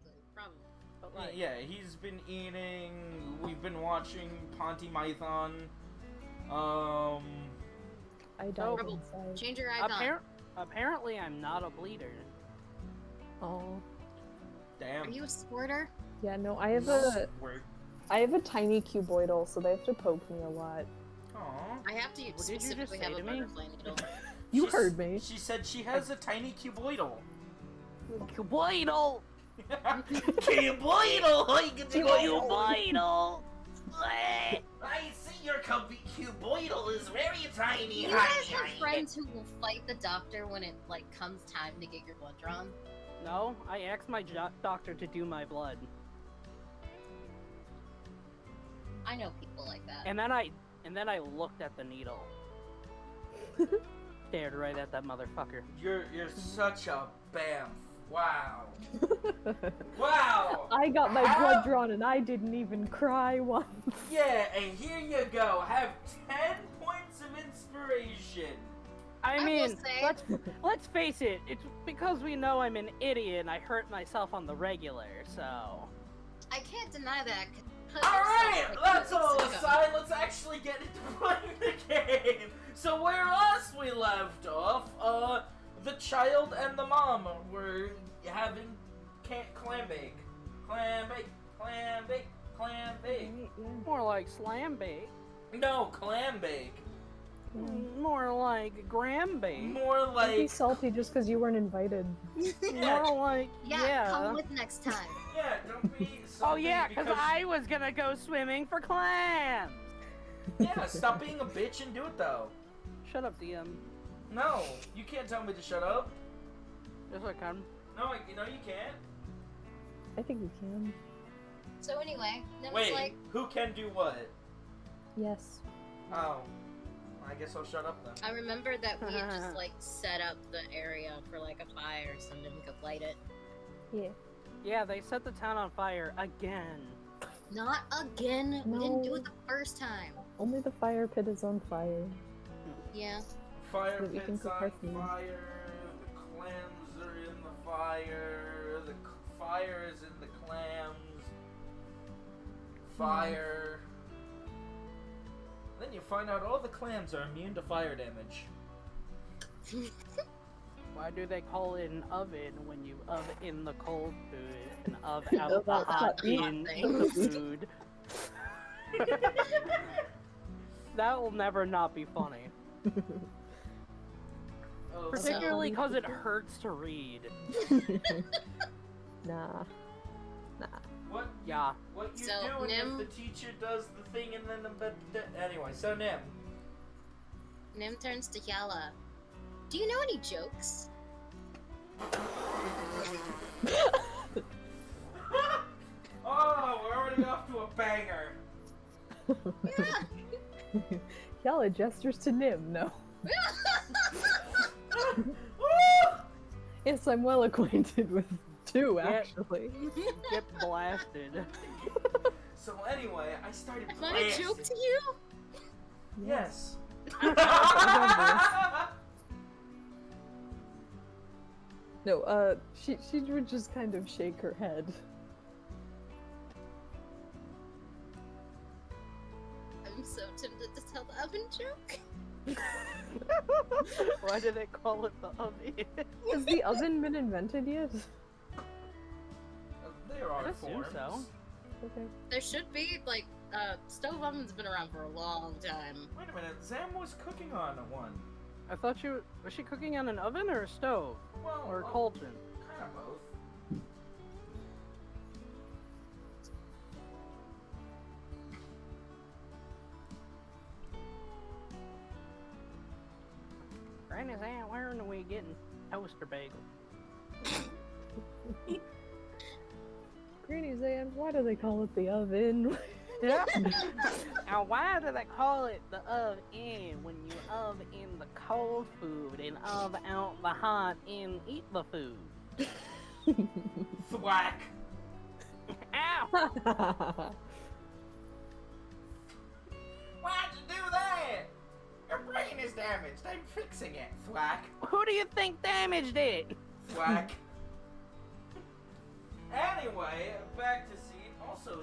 basically, probably. But like, Yeah, he's been eating. We've been watching Ponty-Mython. I died Rebel, inside. change your icon. apparently I'm not a bleeder. Oh. Damn. Are you a squirter? Yeah, no, I have a tiny cuboidal, so they have to poke me a lot. Aww. I have to What did you just specifically say have a to me? butterfly needle. You heard me. She said she has a tiny cuboidal. Cuboidal! Cuboidal! I get to go Cuboidal! I see your cuboidal is very tiny. You guys have friends who will fight the doctor when it comes time to get your blood drawn? No, I asked my doctor to do my blood. I know people like that. And then I looked at the needle. Stared right at that motherfucker. You're such a bamf. Wow. Wow. I got my blood drawn and I didn't even cry once. Yeah, and here you go. Have 10 points of inspiration. I will mean, say- let's face it. It's because we know I'm an idiot and I hurt myself on the regular. So. I can't deny that. Alright, that's all aside. Let's actually get into playing the game. So where else we left off, the child and the mom were having clam bake. Clam bake, clam bake, clam bake. More like slam bake. No, clam bake. More like gram bake. More Don't be like... salty just because you weren't invited. More like, Yeah, come with next time. Yeah, don't be Oh salty yeah, because I was gonna go swimming for clams. Yeah, stop being a bitch and do it though. Shut up, DM. No, you can't tell me to shut up. Yes, I can. No, you can't. I think we can. So anyway, that Wait, was like, who can do what? Yes. Oh, I guess I'll shut up then. I remember that we had just set up the area for a fire so no one could light it. Yeah. Yeah, they set the town on fire again. Not again. We didn't do No. it the first time. Only the fire pit is on fire. Yeah. Fire So that we can pit's cook on our food. fire, the clams are in the fire, the fire is in the clams, fire. Then you find out all the clams are immune to fire damage. Why do they call it an oven when you in the cold food and out the That's hot not in the food? That will never not be funny. Oh, Particularly because it hurts to read. Nah. What? Yeah. What you So, doing Nim- if the teacher does the thing and then anyway? So Nim. Nim turns to Yala. Do you know any jokes? Oh, we're already off to a banger. Yella gestures to Nim, no. Yes, I'm well acquainted with two, actually. Get blasted. So anyway, I started Am I a joke to you? Yes. No, she would just kind of shake her head. I'm so tempted to tell the oven joke. Why do they call it the oven? Has the oven been invented yet? There are I assume forms. so. Okay. There should be, stove oven's been around for a long time. Wait a minute, Zam was cooking on one. I thought was she cooking on an oven or a stove? Well, Or a cauldron? kind of both. Granny's aunt, where are we getting toaster bagel? Granny's aunt, why do they call it the oven? Yeah. Now, why do they call it the oven when you oven in the cold food and oven out the hot and eat the food? Thwack. Ow! Why'd you do that? Your brain is damaged. I'm fixing it. Thwack. Who do you think damaged it? Thwack. Anyway, back to scene. Also,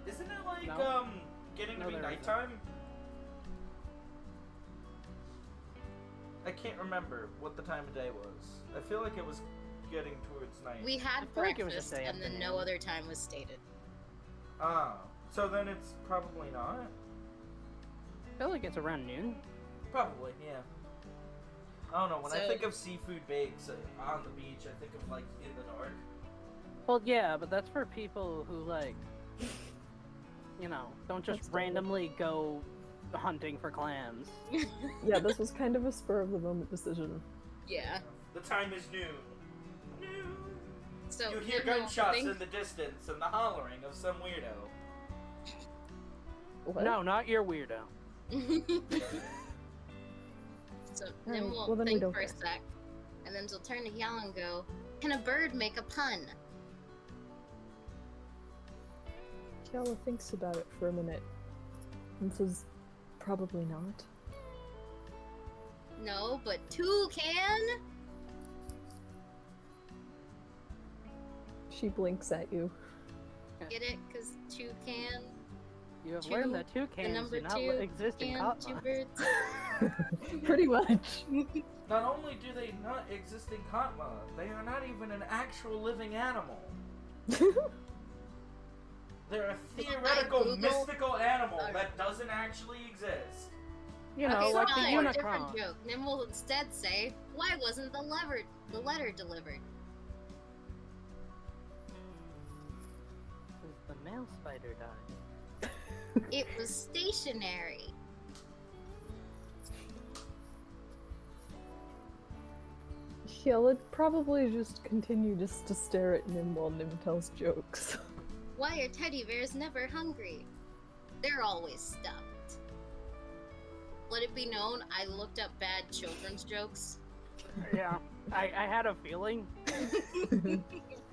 isn't it like No. getting No, to be there isn't. nighttime? I can't remember what the time of day was. I feel like it was getting towards night. We had feel like it was just breakfast, day and then no afternoon. other time was stated. Ah, so then it's probably not. I feel like it's around noon. Probably, yeah. I don't know. When I So- think of seafood bakes on the beach, I think of like in the dark. Well, yeah, but that's for people who like, don't just That's different. randomly go hunting for clams. Yeah, this was kind of a spur of the moment decision. Yeah. The time is noon. Noon. So You hear Nimble gunshots think- in the distance and the hollering of some weirdo. What? No, not your weirdo. So Alright, Nim will well then we think don't for a care. sec, and then she'll turn to Yell and go, "Can a bird make a pun?" Kiala thinks about it for a minute and says, probably not. No, but two can. She blinks at you. Get it? Cause two can. You have Two- learned that The toucans number do not two exist in can, two Katma. birds. Pretty much. Not only do they not exist in Katma, they are not even an actual living animal. They're a theoretical, Googled- mystical animal that doesn't actually exist. You know, Okay, like fine, the different Unicron. joke. Nim will instead say, "Why wasn't the letter delivered?" Since the male spider died. It was stationary. Kiala probably just continue just to stare at Nim while Nim tells jokes. Why are teddy bears never hungry? They're always stuffed. Let it be known, I looked up bad children's jokes. Yeah, I had a feeling.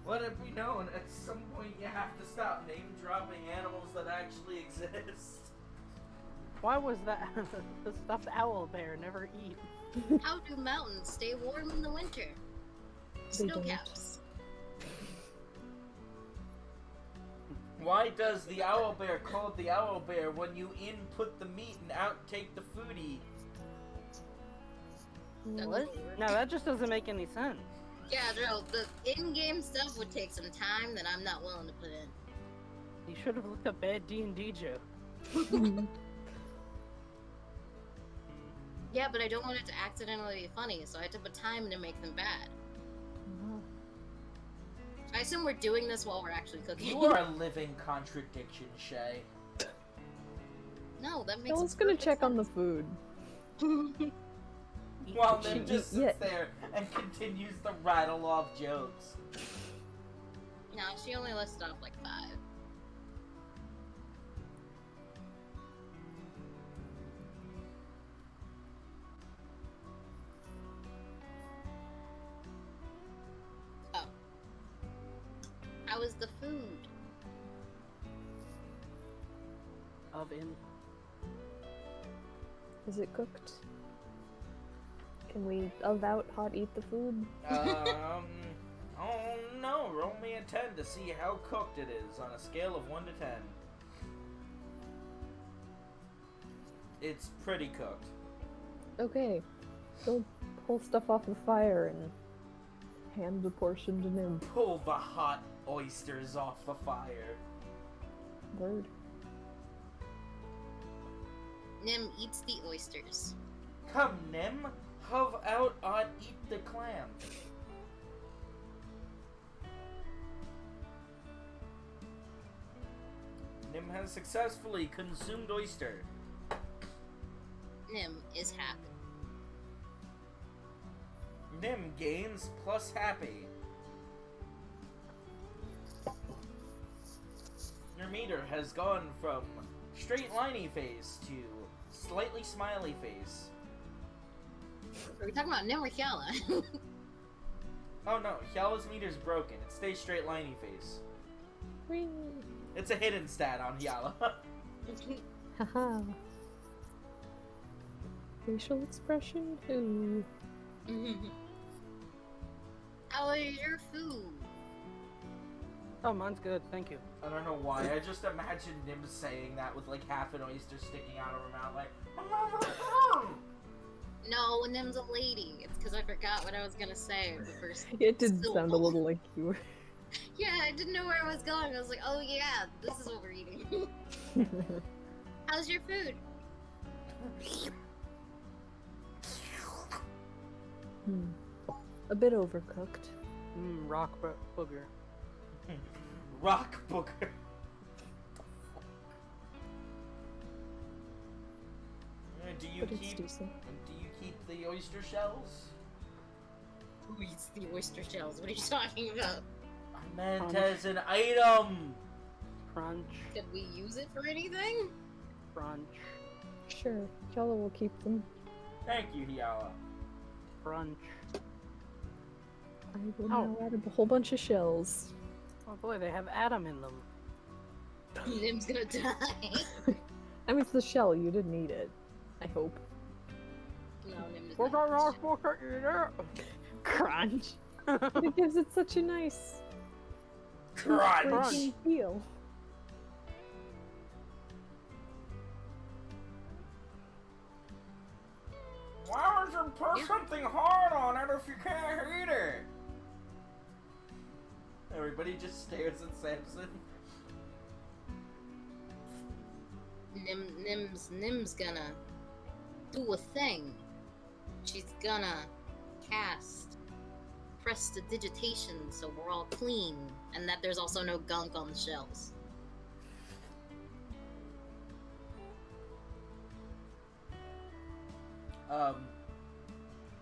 Let it be known, at some point you have to stop name dropping animals that actually exist. Why was that the stuffed owl bear never eat? How do mountains stay warm in the winter? They don't. Snowcaps. Why does the owl bear called the owl bear when you input the meat and outtake the foodie? That What? doesn't work. No, that just doesn't make any sense. Yeah, no, the in-game stuff would take some time that I'm not willing to put in. You should have looked up bad D&D joke. Yeah, but I don't want it to accidentally be funny, so I had to put time to make them bad. I assume we're doing this while we're actually cooking. You are a living contradiction, Shay. No, that makes Kiala's gonna check on the food. While She- Nim just yeah. sits there and continues to rattle off jokes. No, she only listed off like 5. Oh. How was the food? Oven. Is it cooked? Can we out hot eat the food? Oh no, roll me a 10 to see how cooked it is on a scale of 1 to 10. It's pretty cooked. Okay. Go pull stuff off the fire and hand the portion to Nim. Pull the hot oysters off the fire. Word. Nim eats the oysters. Come, Nim, have out on eat the clam. Nim has successfully consumed oyster. Nim is happy. Nim gains plus happy. Your meter has gone from straight liney face to slightly smiley face. Are we talking about Nim or Kiala? Oh no, Hyala's meter's broken. It stays straight liney face. Whee! It's a hidden stat on Hyala. Haha. Facial expression? Ooh. How is your food? Oh, mine's good, thank you. I don't know why. I just imagined him saying that with like half an oyster sticking out of her mouth, like. No, Nim's a lady. It's because I forgot what I was gonna say the first. It did syllable. sound a little like you were. Yeah, I didn't know where I was going. I was like, oh yeah, this is what we're eating. How's your food? A bit overcooked. Rock booger. Rock booger. Do you But it's keep? decent. Do you keep the oyster shells? Who eats the oyster shells? What are you talking about? I meant Crunch. as an item. Crunch. Could we use it for anything? Crunch. Sure, Yala will keep them. Thank you, Hiala. Crunch. I will now add a whole bunch of shells. Oh boy, they have Adam in them. Nim's gonna die. I mean, it's the shell, you didn't eat it. I hope. No, Nim is We're not. not supposed to eat it. Crunch! But it gives it such a nice Crunch. crunching feel. Why would you put something hard on it if you can't eat it? Everybody just stares at Samson. Nim's gonna do a thing. She's gonna cast prestidigitation so we're all clean and that there's also no gunk on the shells.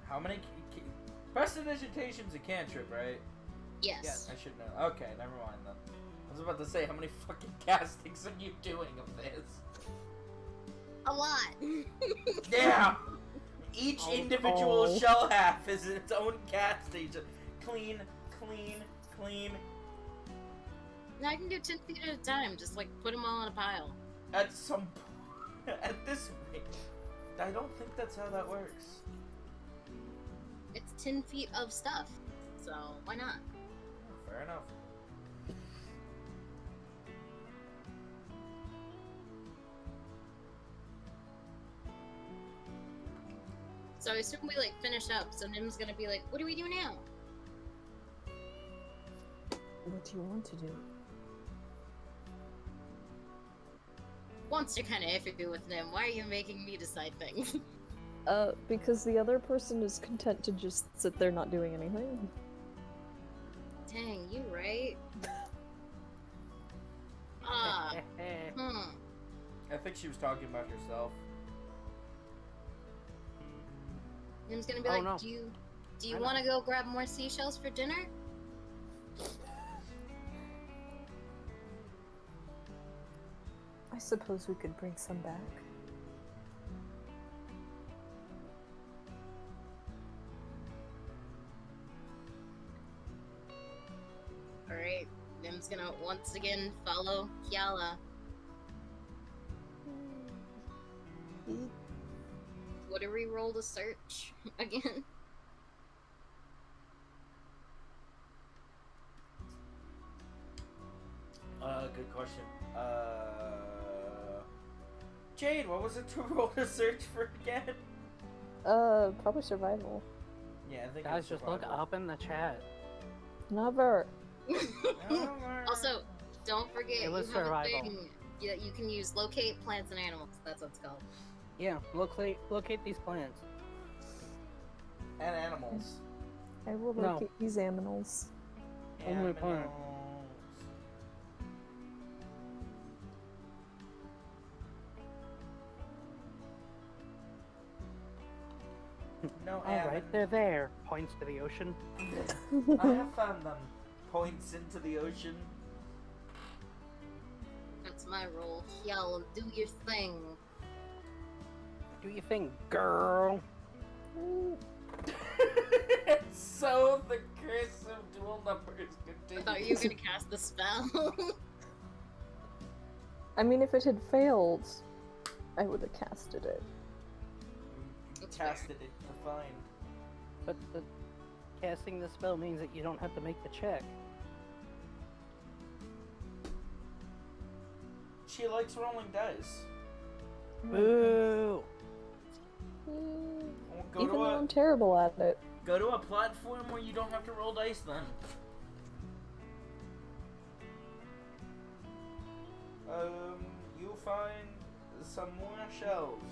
How many? Prestidigitation's a cantrip, right? Yes. I should know. Okay, never mind then. I was about to say, how many fucking castings are you doing of this? A lot. Yeah! Each Oh, individual oh. shell half is its own casting. Just clean, clean, clean. No, I can do 10 feet at a time. Just like put them all in a pile. At some point, at this rate, I don't think that's how that works. It's 10 feet of stuff. So why not? Fair enough. So I assume we like finish up. So Nim's gonna be like, what do we do now? What do you want to do? Once you're kind of iffy with Nim, why are you making me decide things? Because the other person is content to just sit there not doing anything. Dang, you right? Ah, I think she was talking about herself. Nim's gonna be Oh, like, no. do you I know. want to go grab more seashells for dinner? I suppose we could bring some back. Alright, Nim's gonna once again follow Kiala. What do we roll to search again? Good question. Jade, what was it to roll to search for again? Probably survival. Yeah, I think Guys, it's just look survival. up in the chat. Never. Also, don't forget, It you was have survival. a thing that you can use locate plants and animals. That's what it's called. Yeah, locate these plants. And animals. I will No. locate these animals. Only plant. Animals. No Alright, they're there. Points to the ocean. I have found them. Points into the ocean. That's my role. Yell, do your thing. Do you think, girl? So the curse of dual numbers I continues. thought you were gonna cast the spell. I mean, if it had failed, I would have casted it. That's Casted it to find. But the casting the spell means that you don't have to make the check. she likes rolling dice. Boo! Go Even to though a I'm terrible at it. go to a platform where you don't have to roll dice then. You'll find some more shells.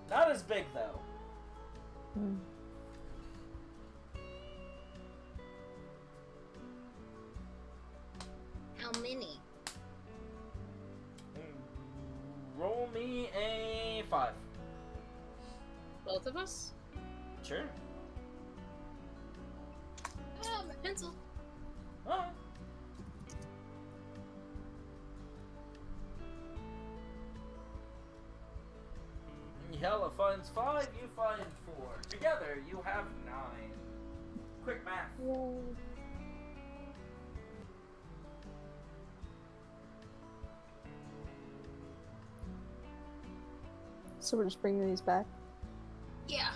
Not as big though. Hmm. How many? Roll me a 5. Both of us? Sure. Oh, my pencil. Oh. Yella finds 5, you find 4. Together, you have 9. Quick math. Yay. So we're just bringing these back? Yeah.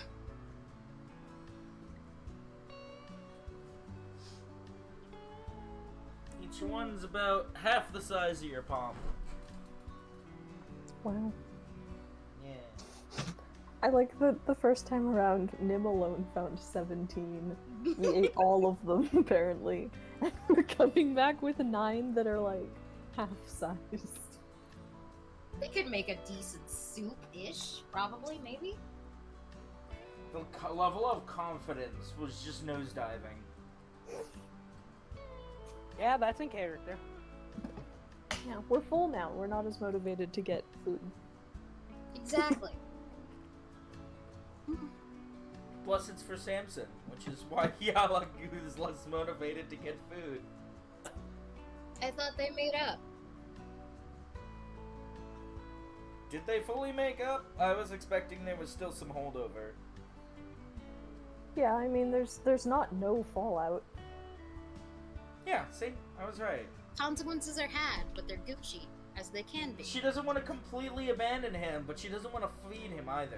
Each one's about half the size of your palm. Wow. Yeah. I like that the first time around, Nim alone found 17. We ate all of them, apparently. And we're coming back with 9 that are like half-sized. They could make a decent soup-ish, probably, maybe. The level of confidence was just nosediving. Yeah, that's in character. Yeah, we're full now. We're not as motivated to get food. Exactly. Plus, it's for Samson, which is why Yala is less motivated to get food. I thought they made up. Did they fully make up? I was expecting there was still some holdover. Yeah, I mean, there's not no fallout. Yeah, see? I was right. Consequences are had, but they're Gucci, as they can be. She doesn't want to completely abandon him, but she doesn't want to feed him either.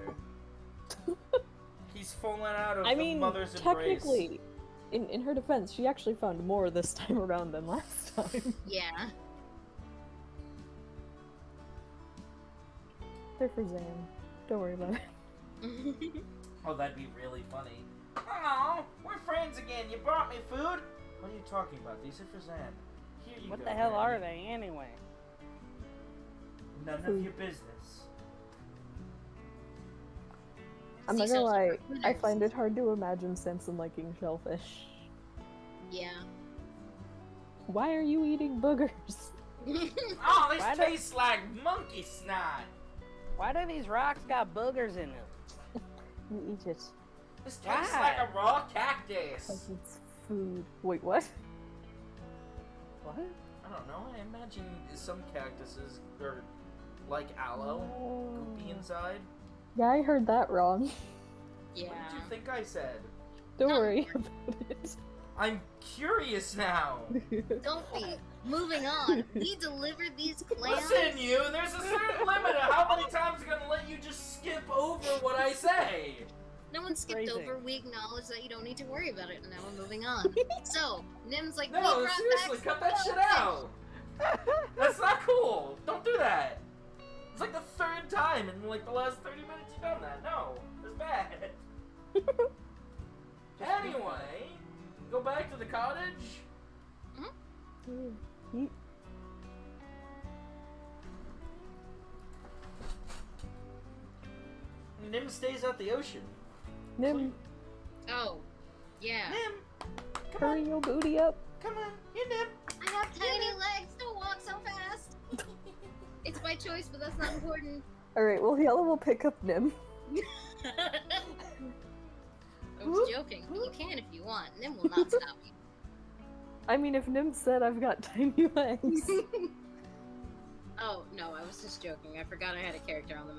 He's fallen out of I the mean, mother's technically, in her defense, she actually found more this time around than last time. Yeah. They're for Zan. Don't worry about it. embrace. Oh, that'd be really funny. Oh, we're friends again. You brought me food? What are you talking about? These are for Zan. Here you What go. the hell Granny. are they anyway? None of Food. your business. I'm not Sea gonna shells lie, are for I critters. find it hard to imagine Samson liking shellfish. Yeah. Why are you eating boogers? Oh, this Why do- tastes like monkey snot. Why do these rocks got boogers in them? You eat it. This tastes Why? like a raw cactus. Because it's food. Wait, what? What? I don't know. I imagine some cactuses are like aloe, goopy inside. Yeah, I heard that wrong. Yeah. What did you think I said? Don't No. worry about it. I'm curious now. Don't be. Moving on. We delivered these clams. Listen, you. There's a certain limit of how many times I'm gonna let you just skip over what I say. No one skipped Phrasing. over. We acknowledge that you don't need to worry about it, and now we're moving on. So, Nim's like, we No, brought seriously, back cut that shit out. That's not cool. Don't do that. It's like the third time in like the last 30 minutes you've done that. No, it's bad. Anyway, go back to the cottage. Eat. Nim stays at the ocean. Nim, Oh, yeah. Nim, come hurry on, your booty up. come on, you Nim. I have tiny legs. Don't walk so fast. It's my choice, but that's not important. Alright, well, Yella will pick up Nim. I was joking. But you can if you want. Nim will not stop you. I mean, if Nim said I've got tiny legs. Oh, no, I was just joking. I forgot I had a character on the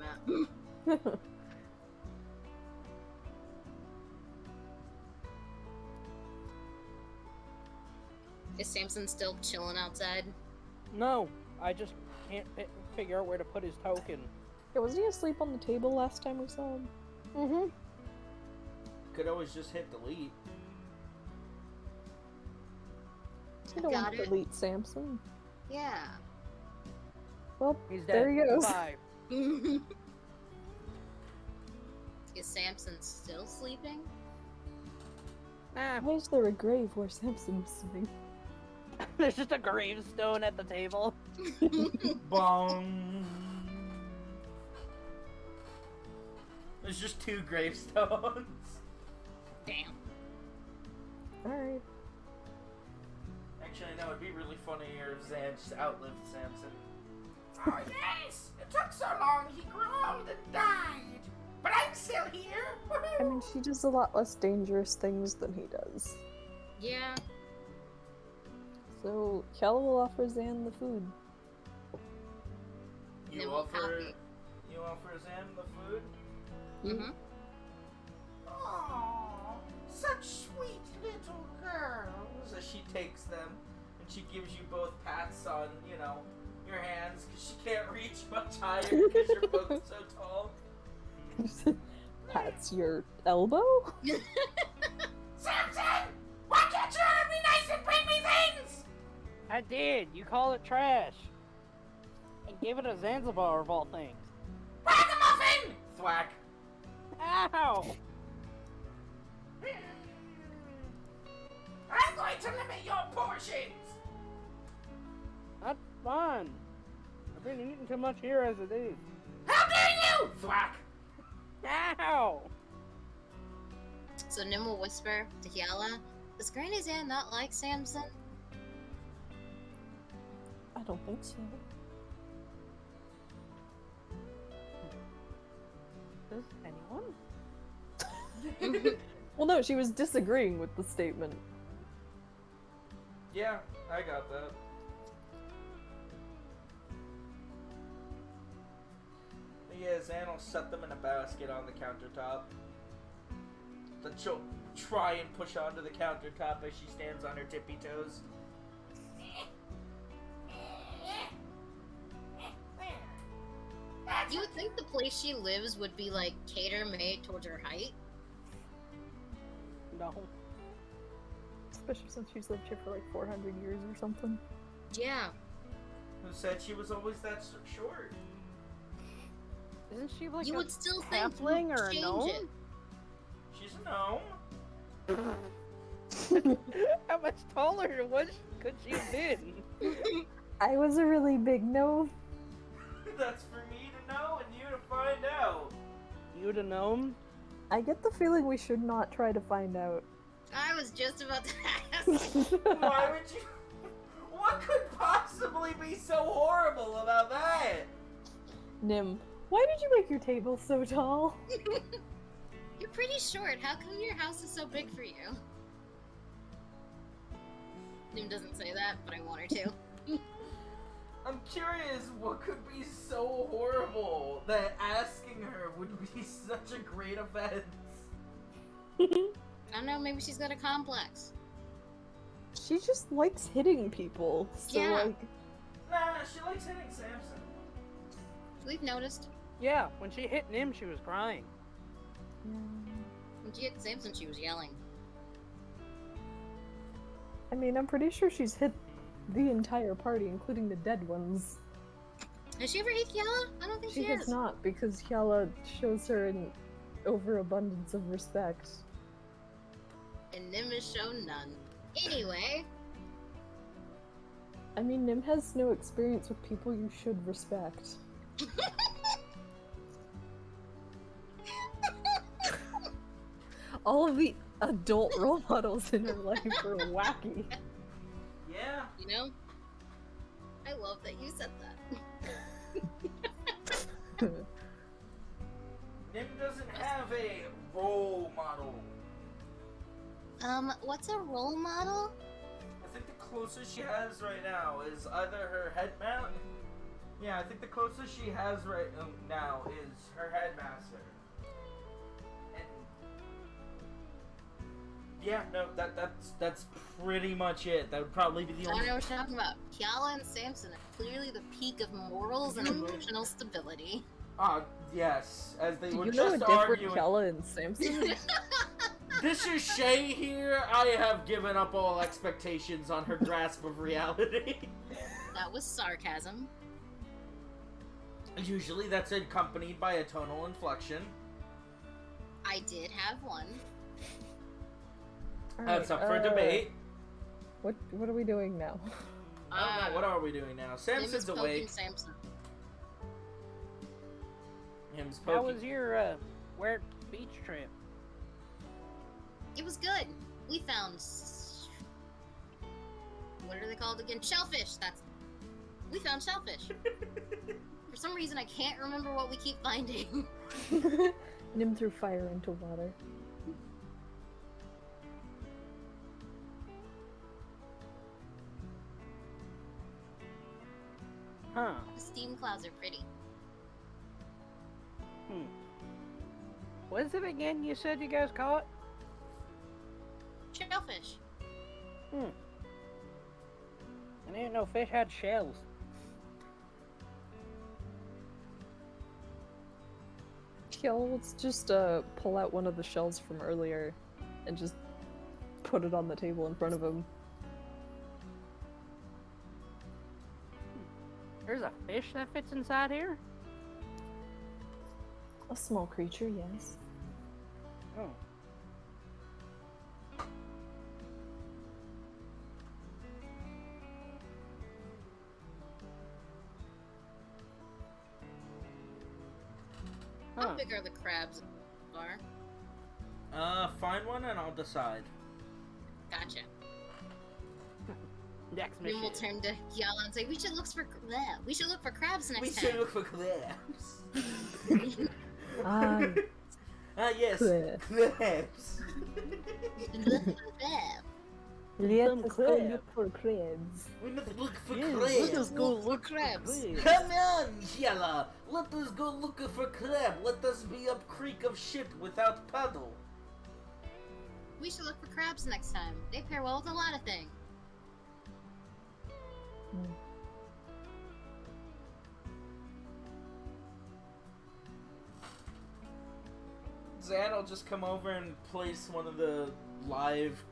map. Is Samson still chilling outside? No, I just can't figure out where to put his token. Yeah, wasn't he asleep on the table last time we saw him? Mm-hmm. Could always just hit delete. You don't want Got to it. delete Samson. Yeah. Well, He's dead. there he goes. Bye. Is Samson still sleeping? Ah, Why is there a grave where Samson's sitting? there's just a gravestone at the table. Bong. There's just 2 gravestones. Damn. Alright. Actually, no, it'd be really funnier if Zan just outlived Samson. Oh yes! It took so long, he grew old and died. But I'm still here! I mean, she does a lot less dangerous things than he does. Yeah. So, Kel will offer Zan the food. You Then we'll offer copy. Zan the food? Mm-hmm. Aww, such sweet little girls. As she takes them and she gives you both pats on, you know, your hands because she can't reach much higher because you're both so tall. That's your elbow? Samson! Why can't you ever be nice and bring me things? I did. You call it trash. And gave it a Zanzibar of all things. Ragamuffin! Thwack. Ow! I'm going to limit your portions. That's fine. I've been eating too much here as it is. How dare you! Thwack. Ow! So Nim will whisper to Kiala, does Granny Zan not like Samson? I don't think so. Does anyone? Well, no, she was disagreeing with the statement. Yeah, I got that. Yeah, Zan will set them in a basket on the countertop. That she'll try and push onto the countertop as she stands on her tippy toes. You would think the place she lives would be like cater-made towards her height. No. Especially since she's lived here for like 400 years or something. Yeah. Who said she was always that short? Isn't she like You a would still think halfling you'd or a change gnome? it. She's a gnome. How much taller could she have been? I was a really big gnome. That's for me to know and you to find out. You the gnome? I get the feeling we should not try to find out. I was just about to ask. Why would you? What could possibly be so horrible about that? Nim, why did you make your table so tall? You're pretty short. How come your house is so big for you? Nim doesn't say that, but I want her to. I'm curious what could be so horrible that asking her would be such a great offense. I don't know, maybe she's got a complex. She just likes hitting people. So Yeah. like, Nah, she likes hitting Samson. We've noticed. Yeah, when she hit Nim, she was crying. When she hit Samson, she was yelling. I mean, I'm pretty sure she's hit the entire party, including the dead ones. Has she ever hit Kiala? I don't think She she has has. not, because Hyala shows her an overabundance of respect. And Nim has shown none. Anyway, I mean, Nim has no experience with people you should respect. All of the adult role models in her life are wacky. Yeah. you know, I love that you said that. Nim doesn't have a role model. What's a role model? I think the closest she has right now is either her head mount. Yeah, I think the closest she has right now is her headmaster. And yeah, no, that's pretty much it. That would probably be the I don't only. know what you're talking about. Kiala and Samson are clearly the peak of morals and emotional stability. Ah, yes, as they Do were you know a just different arguing. Kella and Samson? This is Shay here. I have given up all expectations on her grasp of reality. That was sarcasm. Usually that's accompanied by a tonal inflection. I did have one. That's up for debate. What are we doing now? I don't know, what are we doing now? Samson's Poking awake. Samson. Him's How poking. was your where beach trip? It was good. We found what are they called again? Shellfish. We found shellfish. For some reason, I can't remember what we keep finding. Nim threw fire into water. Huh. The steam clouds are pretty. What is it again you said you guys caught? Shellfish. I didn't know fish had shells. Yeah, let's just pull out one of the shells from earlier and just put it on the table in front of him. There's a fish that fits inside here? A small creature, yes. Oh. How big are the crabs? Find one and I'll decide. Gotcha. Next Then mission. we'll turn to Yala and say, we should look for crabs next We time. should look for clams. Ah, Yes, Clams. clams. Look for crabs. let Some us go crab. look for crabs. We must look for Yes, clams. let us go Look for look for crabs. crabs. Come on, Yella. Let us go looking for crab. Let us be up creek of shit without paddle. We should look for crabs next time. They pair well with a lot of things. Zan will just come over and place one of the live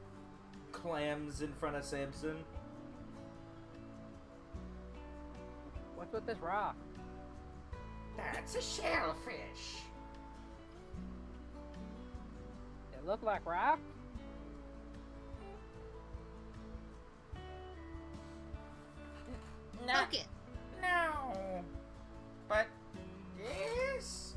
clams in front of Samson. What's with this rock? That's a shellfish. It look like rock? No, Poke it. no. But yes.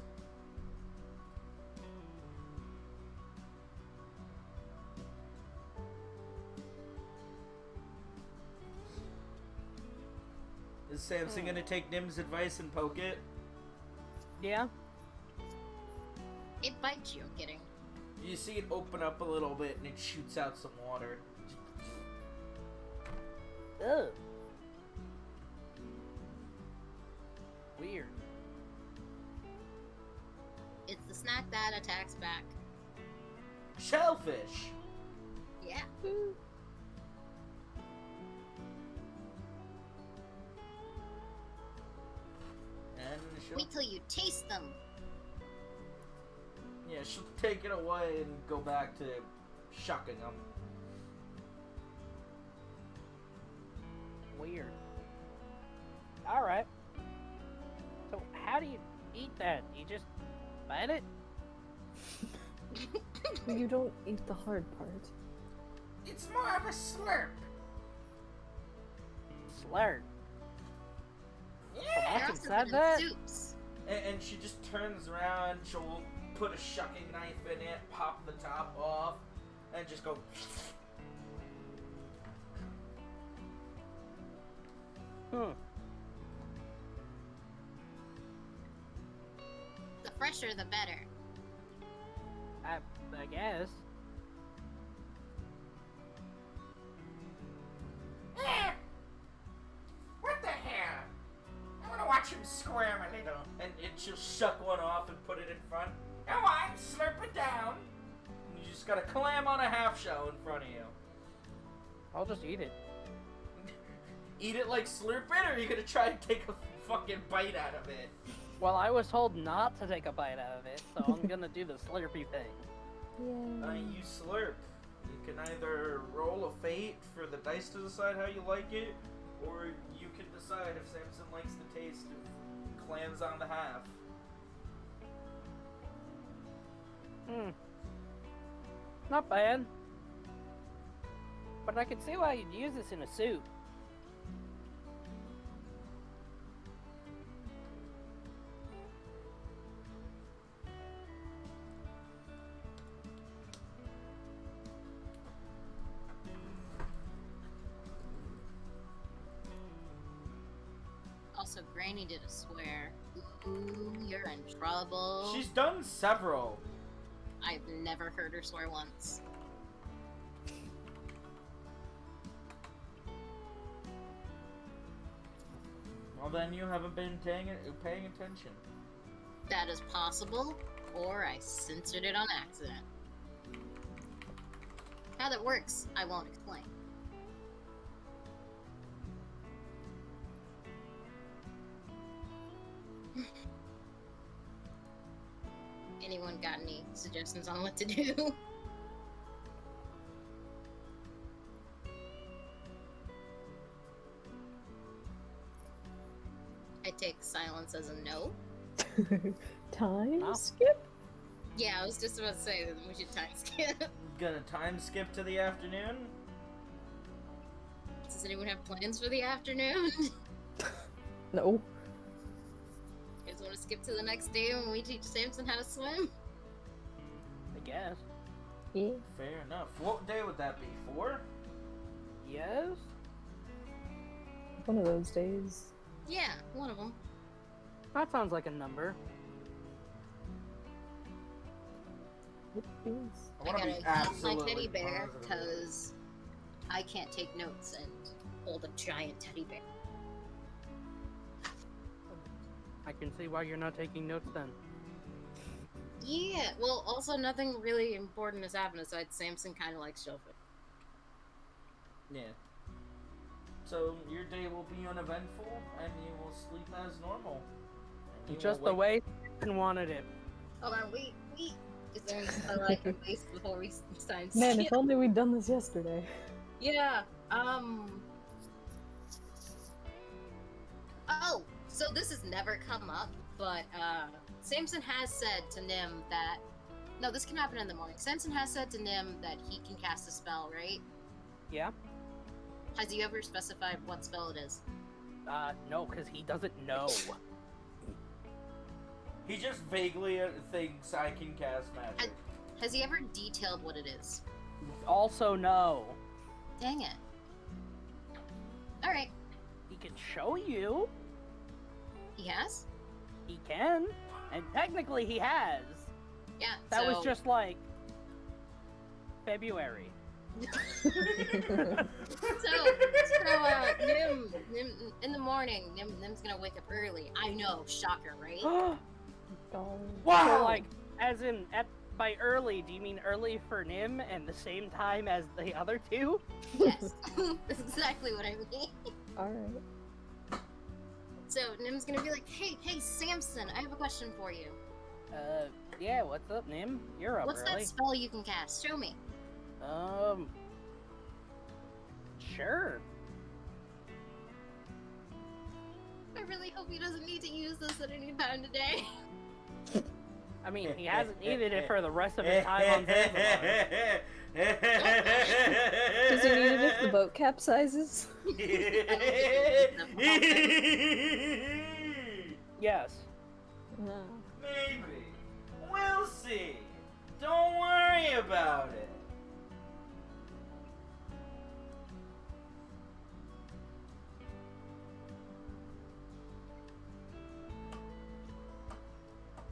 Is Samson gonna take Nim's advice and poke it? Yeah. It bites you, I'm kidding. You see it open up a little bit and it shoots out some water. Ugh. Weird. It's the snack that attacks back. Shellfish! Yeah. And she'll, Wait till you taste them. yeah, she'll take it away and go back to shucking them. Weird. Alright. So how do you eat that? You just bite it? You don't eat the hard part. It's more of a slurp. Slurp. Yeah! They're That's also inside good in that? soups. And she just turns around, she'll put a shucking knife in it, pop the top off, and just go. Hmm. The fresher, the better. I guess. Eh! What the hell? I want to watch him squirm a little. And she'll shuck one off and put it in front. Go on, slurp it down. And you just got a clam on a half shell in front of you. I'll just eat it. Eat it like slurp it, or are you gonna try and take a fucking bite out of it? Well, I was told not to take a bite out of it, so I'm gonna do the slurpy thing. Yeah. You slurp. You can either roll a fate for the dice to decide how you like it, or you can decide if Samson likes the taste of clams on the half. Not bad. But I could see why you'd use this in a soup. Also, Granny did a swear. Ooh, you're in trouble. She's done several. I've never heard her swear once. Well, then you haven't been paying attention. That is possible, or I censored it on accident. How that works, I won't explain. Anyone got any suggestions on what to do? I take silence as a no. Time Wow. skip? Yeah, I was just about to say that we should time skip. Gonna time skip to the afternoon? Does anyone have plans for the afternoon? No. You guys want to skip to the next day when we teach Samson how to swim? I guess. Yeah. Fair enough. What day would that be? 4? Yes? One of those days. Yeah, one of them. That sounds like a number. It is. I wanna gotta be keep my absolutely teddy bear positive. because I can't take notes and hold a giant teddy bear. I can see why you're not taking notes then. Yeah, well, also nothing really important has happened aside Samson kind of likes shellfish. Yeah. So your day will be uneventful, and you will sleep as normal. And you Just will the way you wanted it. Hold on, wait. Is there any spell I can waste before we sign Man, skip? if only we'd done this yesterday. Yeah, Oh, so this has never come up, but, Samson has said to Nim that... No, this can happen in the morning. Samson has said to Nim that he can cast a spell, right? Yeah? Has he ever specified what spell it is? No, because he doesn't know. He just vaguely thinks I can cast magic. Has he ever detailed what it is? Also, no. Dang it. Alright, He can show you. he has? He can. And technically he has. Yeah, That so... was just like... February. Nim, in the morning, Nim's gonna wake up early. I know, shocker, right? Golly. Wow! So, like, as in, by early, do you mean early for Nim and the same time as the other two? Yes, that's exactly what I mean. Alright. So Nim's gonna be like, hey, Samson, I have a question for you. Yeah, what's up, Nim? You're up What's early. that spell you can cast? Show me. Sure. I really hope he doesn't need to use this at any time today. I mean, he hasn't needed it for the rest of his time on Zanzibar. Does he need it if the boat capsizes? Yes. No. Maybe. We'll see. Don't worry about it.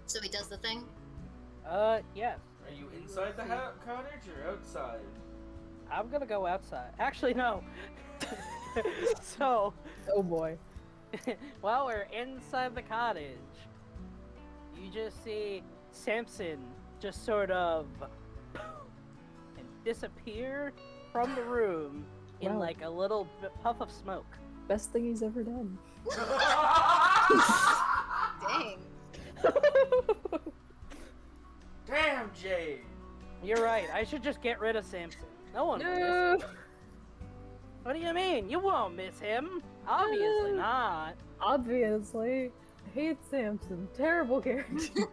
So he does the thing? Yes. Are you inside the cottage or outside? I'm gonna go outside. Actually, no. So, Oh boy. while we're inside the cottage, you just see Samson just sort of and disappear from the room in Wow. like a little puff of smoke. Best thing he's ever done. Dang. Damn, Jade. You're right. I should just get rid of Samson. No one will miss him. What do you mean? You won't miss him. Obviously not. Obviously. hate Samson. Terrible character.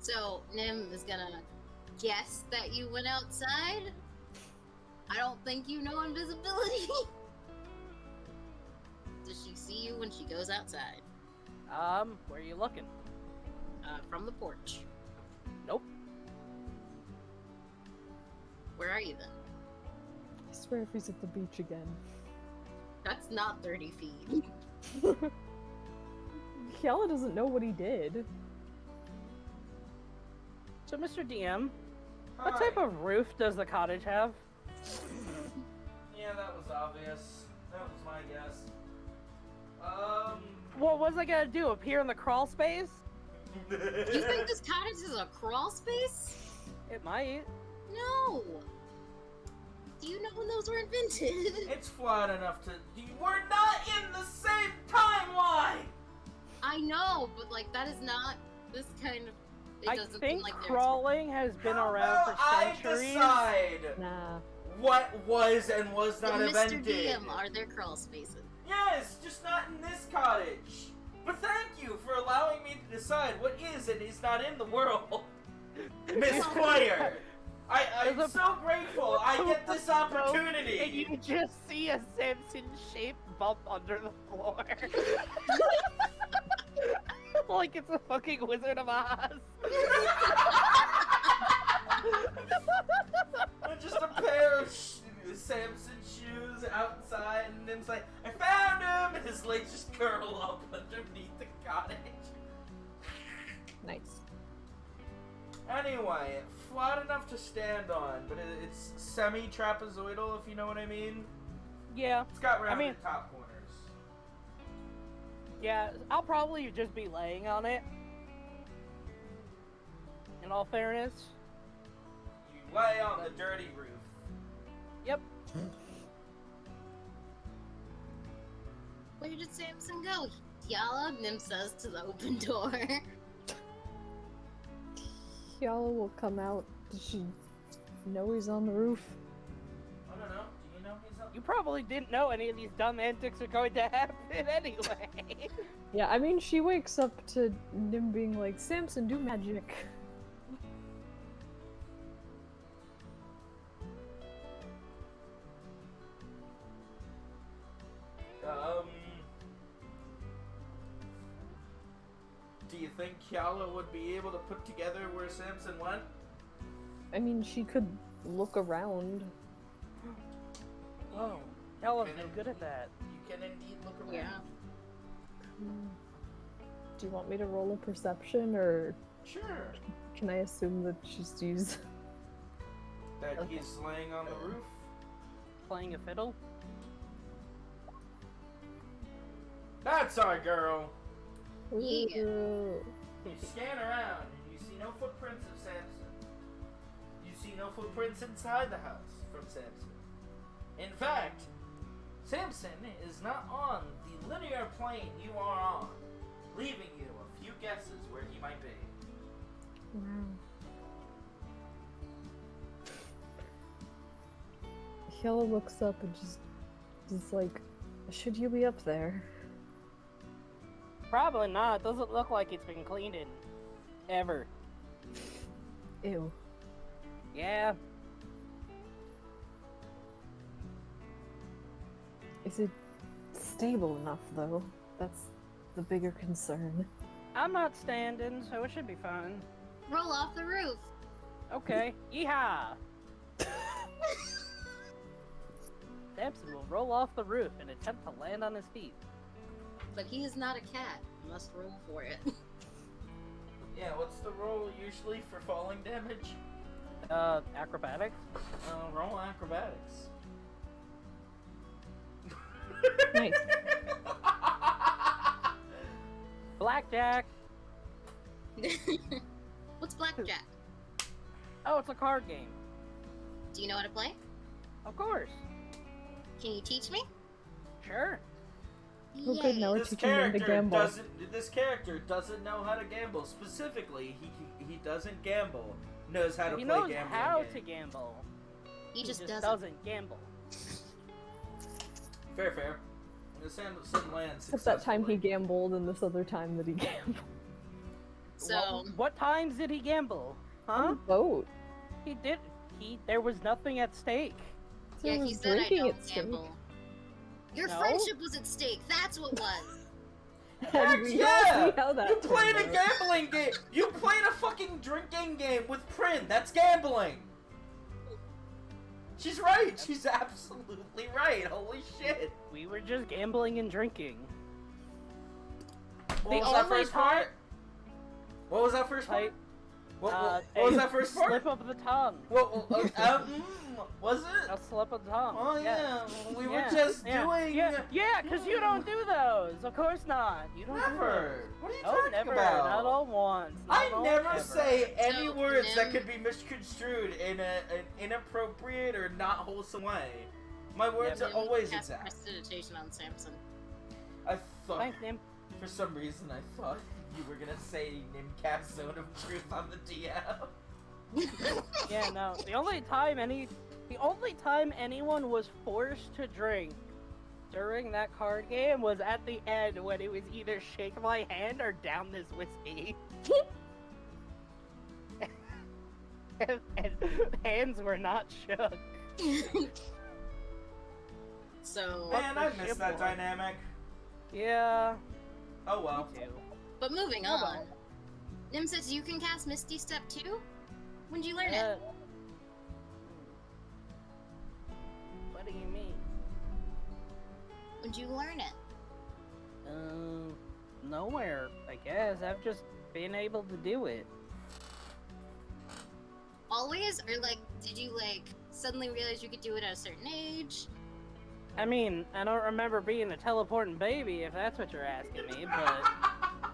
So, Nim is gonna guess that you went outside. I don't think you know invisibility. Does she see you when she goes outside? Where are you looking? From the porch. Nope. Where are you then? I swear if he's at the beach again. That's not 30 feet. Kiala doesn't know what he did. So, Mr. DM, what Hi. type of roof does the cottage have? Yeah, that was obvious. That was my guess. What was I gonna do? Appear in the crawl space? You think this cottage is a crawl space? It might. No. Do you know when those were invented? It's flat enough to. We're not in the same timeline. I know, but like that is not this kind of. It I doesn't think seem like there's. crawling has been How around for about centuries. I decide Nah. what was and was But not Mr. invented. DM, are there crawl spaces? Yes, just not in this cottage. But thank you for allowing me to decide what is and is not in the world, Miss Player. I'm There's a- so grateful I get this And opportunity. you just see a Samson-shaped bump under the floor. Like it's a fucking Wizard of Oz. And just a pair of Samson shoes outside, and Nim's like, I found him! And his legs just curl up underneath the cottage. Nice. Anyway, flat enough to stand on, but it's semi-trapezoidal, if you know what I mean. Yeah, It's got rounded mean- top corners. yeah. I'll probably just be laying on it. In all fairness. You lay on the dirty roof. Yep. Where did Samson go? Yala, Nim says to the open door. Kiala will come out. Does she know he's on the roof? I don't know. Do you know he's up? You probably didn't know any of these dumb antics are going to happen anyway. Yeah, I mean, she wakes up to Nim being like, Samson, do magic. Do you think Kiala would be able to put together where Samson went? I mean, she could look around. Oh, Ella's Can no it- good at that. You can indeed look around. Yeah. Do you want me to roll a perception, or Sure. can I assume that she's used? That Okay. he's laying on the roof. Playing a fiddle? That's our girl. Yeah. Ooh. You scan around and you see no footprints of Samson. You see no footprints inside the house from Samson. In fact, Samson is not on the linear plane you are on, leaving you a few guesses where he might be. Wow. Kiala looks up and just is like, should you be up there? Probably not. Doesn't look like it's been cleaned in. Ever. Ew. Yeah. Is it stable enough, though? That's the bigger concern. I'm not standing, so it should be fine. Roll off the roof. Okay. Yeehaw! Samson will roll off the roof and attempt to land on his feet. But he is not a cat. You must roll for it. Yeah, what's the roll usually for falling damage? Acrobatics? Roll acrobatics. Nice. Blackjack! What's blackjack? Oh, it's a card game. Do you know how to play? Of course. Can you teach me? Sure. Oh, good, now we're This teaching them to gamble. This character doesn't know how to gamble. Specifically, he doesn't gamble. Knows how to He play knows gambling how game. to gamble. He just doesn't gamble. Fair. Samson lands Except that time he successfully. gambled and this other time that he gambled. So, What times did he gamble? On Huh? the boat. He did. There was nothing at stake. There yeah, he was said I drinking don't at stake. gamble. Your No? friendship was at stake. That's what was. And we all Yeah! see how that You played a turned out. gambling game! You played a fucking drinking game with Prin! That's gambling! She's right! She's absolutely right! Holy shit! We were just gambling and drinking. What The was that only first time- part? What was that first part? Like, What was that first part? Slip of the tongue. Was it? A slip of the tongue. Oh yeah, we were Yeah, just yeah, doing... Yeah, because you don't do those. Of course not. You don't do Never! those. What are you Oh, talking never. about? Not all once. Not I all never ever. say any So, words that Nim- could be misconstrued in an inappropriate or not wholesome way. My words Yeah, are Nim always cast exact. prestidigitation on Samson. I thought, Thanks, Nim. for some reason, I thought you were gonna say Nimcast Zone of Truth on the DM. Yeah, no. The only time anyone was forced to drink during that card game was at the end when it was either shake my hand or down this whiskey. and hands were not shook. So, Man, I the miss ship that was. dynamic. Yeah, Oh well. me too. but moving Oh, on. well. Nim says you can cast Misty Step too? When did you learn Uh, it? What do you mean? When did you learn it? Nowhere, I guess. I've just been able to do it. Always? Or like, did you like suddenly realize you could do it at a certain age? I mean, I don't remember being a teleporting baby, if that's what you're asking me, but...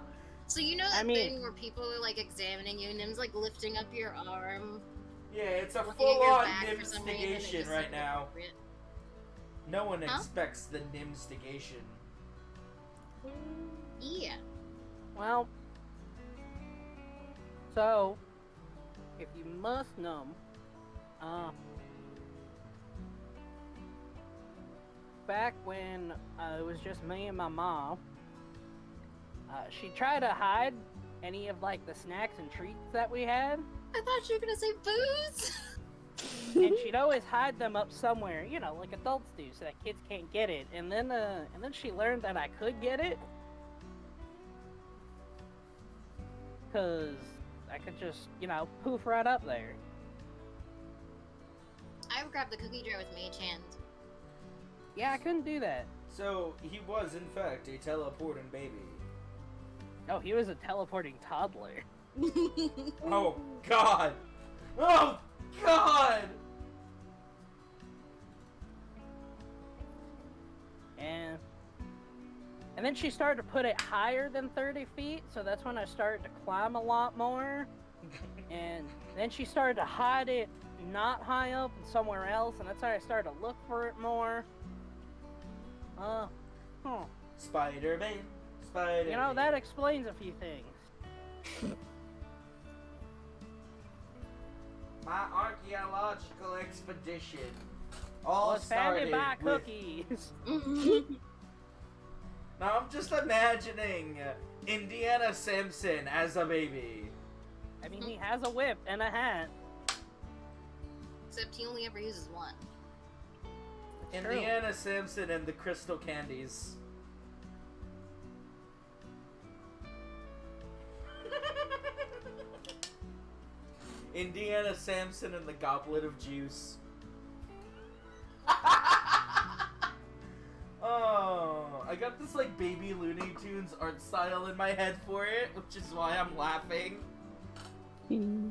So you know that I mean- thing where people are like examining you, and Nim's like lifting up your arm, Yeah, it's a looking at your full-on back for some reason, it Nimstigation just right seemed now. appropriate. No one Huh? expects the Nimstigation. Yeah. Well... So... If you must know... Back when it was just me and my mom, she tried to hide any of like the snacks and treats that we had, I thought you were gonna say booze. and she'd always hide them up somewhere, you know, like adults do, so that kids can't get it. And then she learned that I could get it, cause I could just, you know, poof right up there. I would grab the cookie jar with Mage Hand. Yeah, I couldn't do that. So, he was, in fact, a teleporting baby. Oh, he was a teleporting toddler. Oh, God! Oh, God! And then she started to put it higher than 30 feet, so that's when I started to climb a lot more. And then she started to hide it not high up and somewhere else, and that's how I started to look for it more. Spider-Man, Spider-Man. You know, that explains a few things. My archaeological expedition all Was started founded by with... cookies. Now I'm just imagining Indiana Simpson as a baby. I mean, he has a whip and a hat. Except he only ever uses one. True. Indiana Simpson and the crystal candies. Indiana Samson and the goblet of juice. Oh, I got this like baby Looney Tunes art style in my head for it, which is why I'm laughing. See,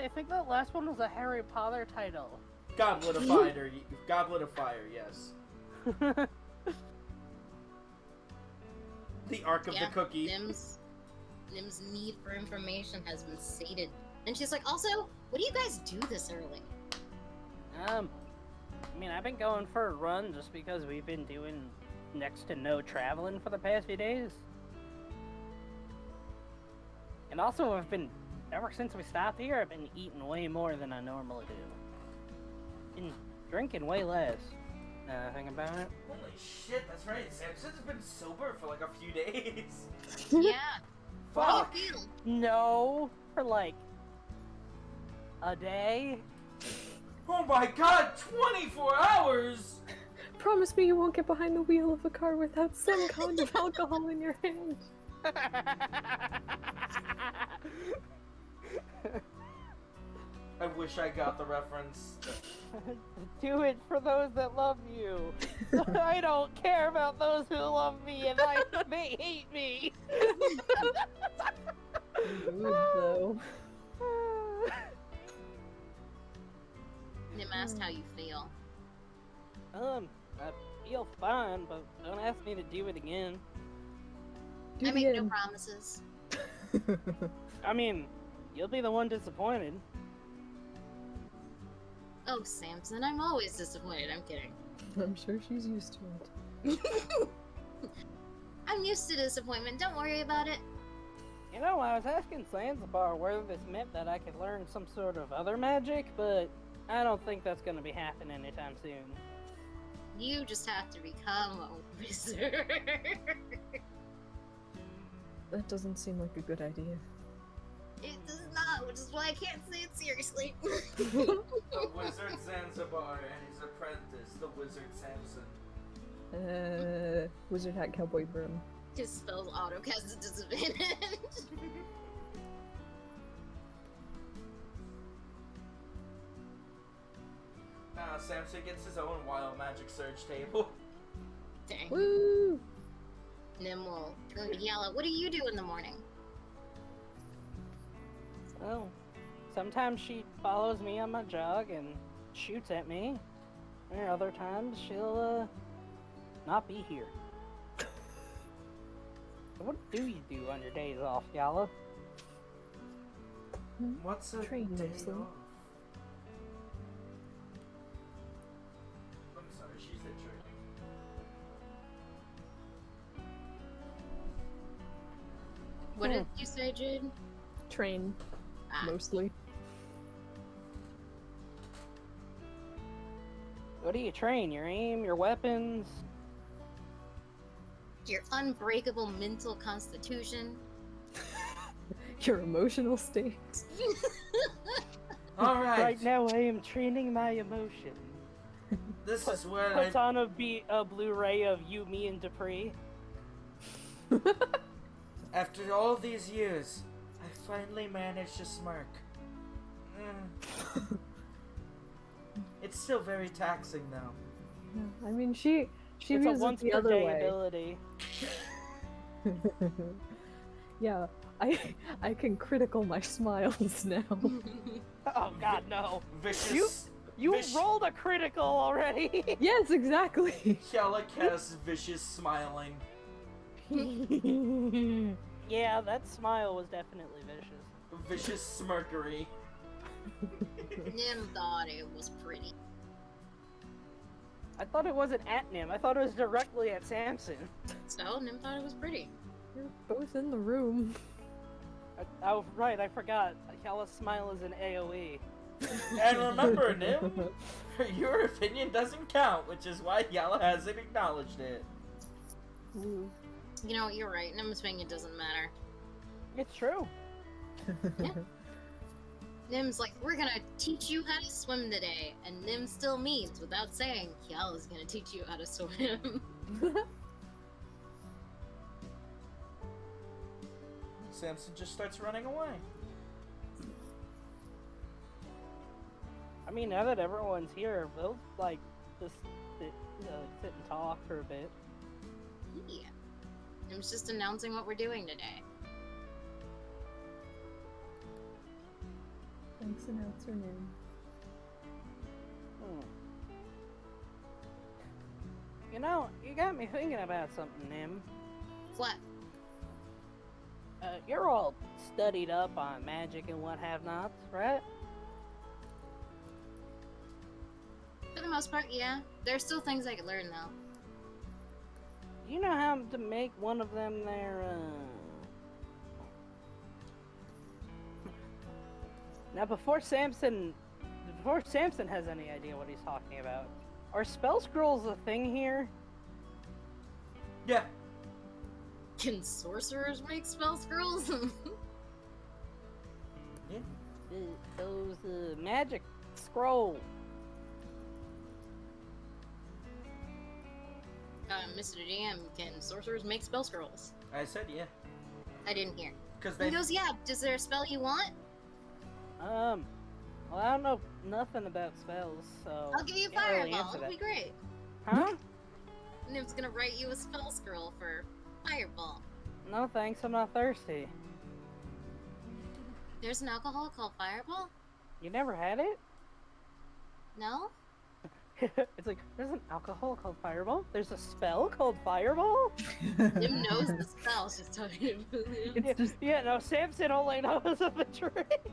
I think that last one was a Harry Potter title. Goblet of Fire, Goblet of Fire, yes. The Ark of the Cookie. Nim's need for information has been sated. And she's like, also, what do you guys do this early? I mean, I've been going for a run just because we've been doing next to no traveling for the past few days. And also, I've been, ever since we stopped here, I've been eating way more than I normally do. Been drinking way less. Think about it. Holy shit, that's right. Samson's been sober for like a few days. Yeah. Fuck! How do you feel? No, for like a day. Oh my god, 24 hours! Promise me you won't get behind the wheel of a car without some kind of alcohol in your hand. I wish I got the reference. Do it for those that love you. I don't care about those who love me, and they hate me. Good though. Nim asked how you feel. I feel fine, but don't ask me to do it again. Do I it make no again. promises. I mean, you'll be the one disappointed. Oh, Samson, I'm always disappointed. I'm kidding. I'm sure she's used to it. I'm used to disappointment. Don't worry about it. You know, I was asking Zanzibar whether this meant that I could learn some sort of other magic, but I don't think that's gonna be happening anytime soon. You just have to become a wizard. That doesn't seem like a good idea. It does not, which is why I can't say it seriously. The wizard Zanzibar and his apprentice, the wizard Samson. Wizard hat, cowboy brim. His spells autocast at disadvantage. Samson gets his own wild magic surge table. Dang. Woo! Nim will turn to Yella. What do you do in the morning? Well, sometimes she follows me on my jog and shoots at me, and other times she'll, not be here. So what do you do on your days off, Yala? What's a Train day mostly. off? I'm sorry, she said training. What did you say, Jude? Train, Ah, mostly. What do you train? Your aim, your weapons? your unbreakable mental constitution. Your emotional state. Alright, Right now I am training my emotion. this is where Puts on a Blu-ray of You, Me, and Dupree. after all these years, I finally managed to smirk. It's still very taxing though. I mean, she It's a views it once the per other day way. ability. Yeah, I can critical my smiles now. Oh god, no. Vicious. You Vish- rolled a critical already! Yes, exactly. Kella casts vicious smiling. Yeah, that smile was definitely vicious. Vicious smirkery. Nim thought it was pretty. I thought it wasn't at Nim, I thought it was directly at Samson. So, Nim thought it was pretty. You're both in the room. Oh, right, I forgot. Yalla's smile is an AoE. And remember, Nim, your opinion doesn't count, which is why Yala hasn't acknowledged it. Ooh. You know, you're right. Nim's opinion doesn't matter. It's true. Nim's like, we're gonna teach you how to swim today. And Nim still means, without saying, Kiala's gonna teach you how to swim. Samson just starts running away. I mean, now that everyone's here, we'll, like, just sit and talk for a bit. Yeah. Nim's just announcing what we're doing today. Thanks, announcer name. You know, you got me thinking about something, Nim. What? You're all studied up on magic and what have nots, right? For the most part, yeah. There's still things I could learn, though. You know how to make one of them there, Now, before Samson has any idea what he's talking about, Are spell scrolls a thing here? Yeah. Can sorcerers make spell scrolls? Yeah. Those magic scrolls. Mr. DM, can sorcerers make spell scrolls? I said yeah. I didn't hear. Because He they. goes, yeah, is there a spell you want? Well, I don't know nothing about spells, so I'll give you can't really Fireball, answer it'll be that. great. Huh? Nib's gonna write you a spell scroll for Fireball. No thanks, I'm not thirsty. There's an alcohol called Fireball? You never had it? No? It's like, there's an alcohol called Fireball? There's a spell called Fireball? Nib knows the spell, she's talking about it. It's just Yeah, no, Samson only knows of the trick.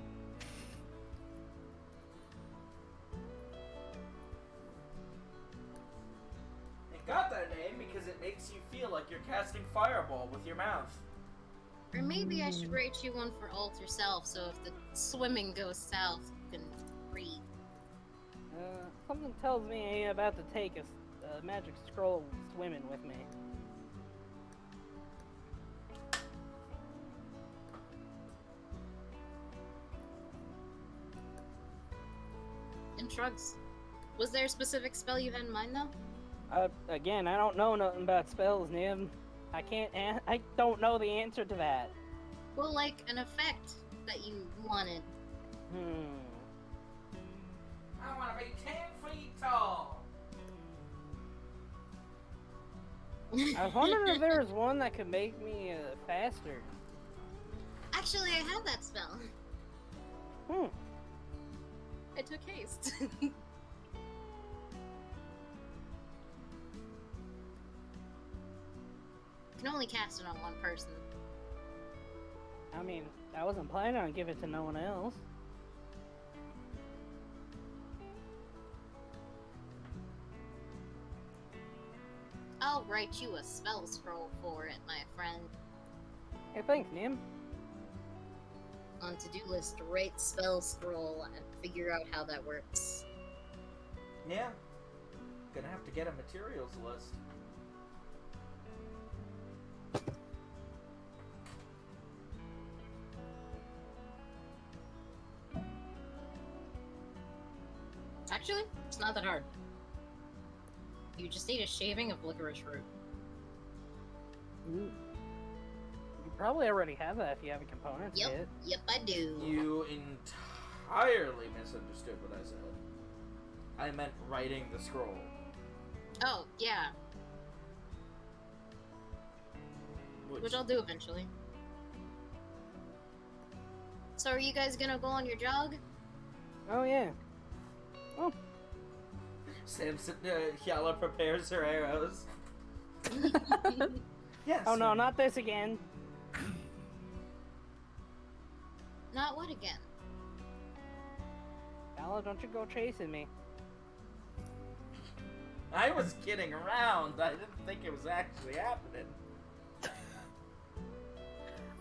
It got that name because it makes you feel like you're casting fireball with your mouth. Or maybe I should write you one for Alter Self, so if the swimming goes south, you can breathe. Something tells me I ain't about to take a magic scroll swimming with me. And shrugs. Was there a specific spell you had in mind, though? Again, I don't know nothing about spells, Nim. I don't know the answer to that. Well, like an effect that you wanted. I want to be 10 feet tall. I was wondering if there was one that could make me faster. Actually, I have that spell. I took haste. Can only cast it on one person. I mean, I wasn't planning on giving it to no one else. I'll write you a spell scroll for it, my friend. Hey, thanks, Nim. On to-do list, write spell scroll and figure out how that works. Yeah. Gonna have to get a materials list. Actually, it's not that hard. You just need a shaving of licorice root. You probably already have that if you have a component kit. Yep, I do. You entirely misunderstood what I said. I meant writing the scroll. Oh, yeah. Which I'll do eventually. So are you guys gonna go on your jog? Oh, yeah. Oh, Samson, Hyala prepares her arrows. Yes. oh no, not this again. Not what again? Ella, don't you go chasing me. I was kidding around. I didn't think it was actually happening.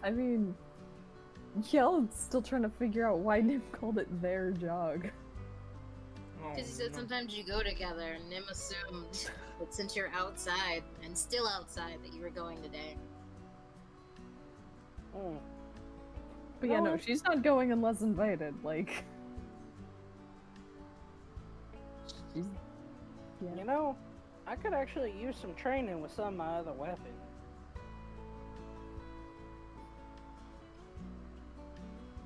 I mean, Yell's still trying to figure out why Nim called it their jog. Because he said sometimes you go together, and Nim assumed that since you're outside, and still outside, that you were going today. Oh. But yeah, no, she's not going unless invited, like... She's... Yeah. You know, I could actually use some training with some of my other weapons.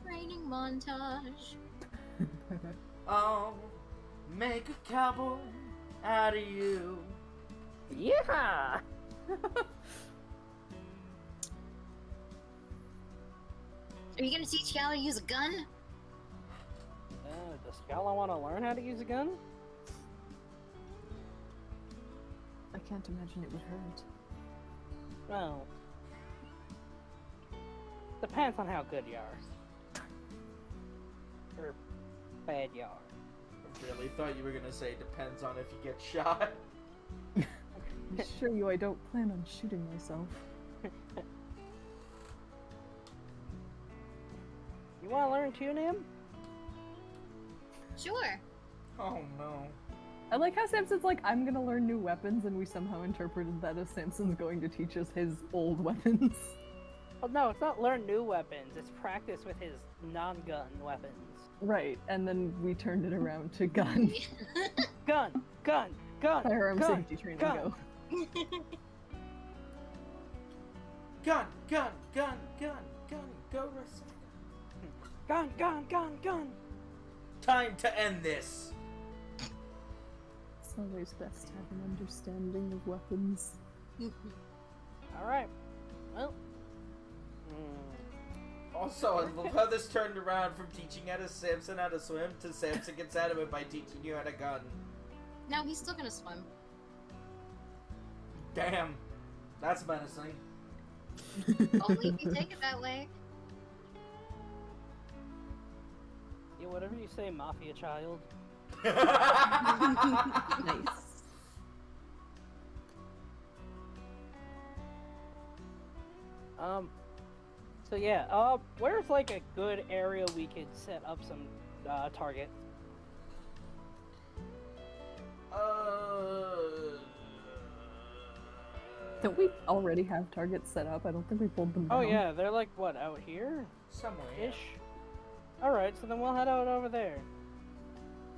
Training montage. Oh, make a cowboy out of you. Yeah! Are you gonna teach Cal to use a gun? Does Scala want to learn how to use a gun? I can't imagine it would hurt. Well, depends on how good you are. Or bad you are. I really thought you were gonna say depends on if you get shot. I assure you I don't plan on shooting myself. You want to learn too, Nim? Sure. Oh no. I like how Samson's like, I'm gonna learn new weapons, and we somehow interpreted that as Samson's going to teach us his old weapons. Well, no, it's not learn new weapons. It's practice with his non-gun weapons. Right, and then we turned it around to gun. Gun, gun, gun. Firearm gun, safety training, gun. go. Gun, gun, gun, gun, gun, go wrestle. Gun, gun, gun, gun. Time to end this. It's always best to have an understanding of weapons. Alright. Well. Also, I love how this turned around from teaching Samson how to swim to Samson gets out of it by teaching you how to gun. No, he's still gonna swim. Damn. That's menacing. Only if you take it that way. Yeah, whatever you say, Mafia child. Nice. So yeah, where's like a good area we could set up some targets? Don't we already have targets set up? I don't think we pulled them Oh down. yeah, they're like what, out here? Somewhere. Ish. Alright, so then we'll head out over there.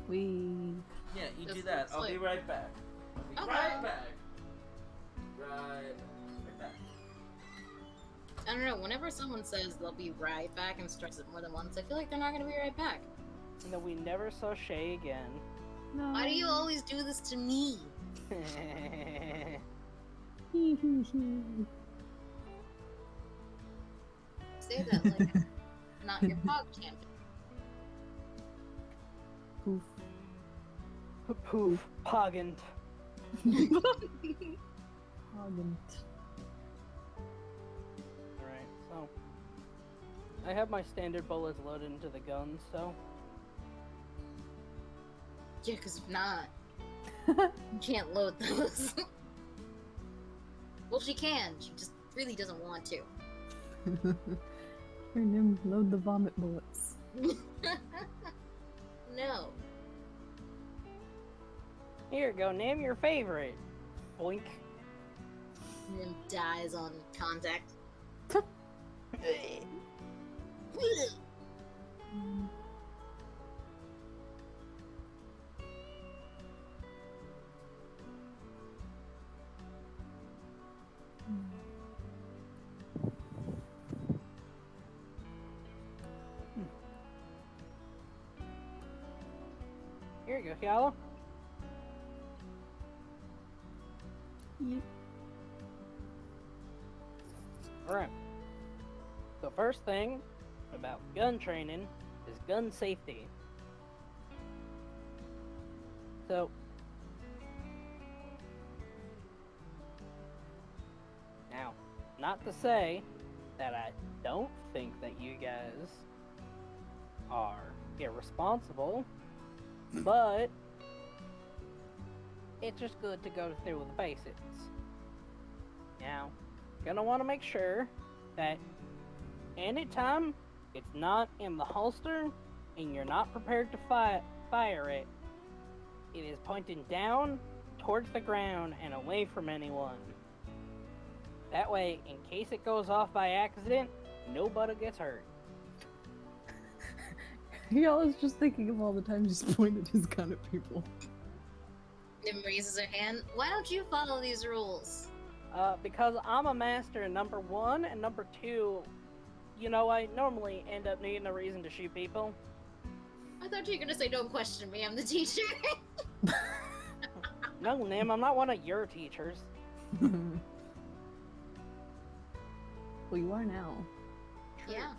We... Yeah, you do Just that. I'll be sleep. right back. I'll be Okay. right back. Right back. I don't know, whenever someone says they'll be right back and stress it more than once, I feel like they're not gonna be right back. And then we never saw Shay again. No. Why do you always do this to me? Say that like not your pog champion. Poof. Poof. Pogant. Argument. Alright, so. I have my standard bullets loaded into the gun, so. Yeah, because if not, you can't load those. Well, she can. She just really doesn't want to. Here, Nim, load the vomit bullets. No. Here, go name your favorite. Boink. And then dies on contact. Here you go, Yala. Yep. Alright. The first thing about gun training is gun safety. So, now, not to say that I don't think that you guys are irresponsible, but it's just good to go through the basics. Now, gonna want to make sure that anytime it's not in the holster and you're not prepared to fire it, it is pointing down towards the ground and away from anyone. That way, in case it goes off by accident, nobody gets hurt. Y'all is just thinking of all the times he's pointed his gun at people. Nim raises her hand. Why don't you follow these rules? Because I'm a master, number one, and number two, you know, I normally end up needing a reason to shoot people. I thought you were gonna say, don't question me, I'm the teacher. No, Nim, I'm not one of your teachers. Well, you are now. Yeah.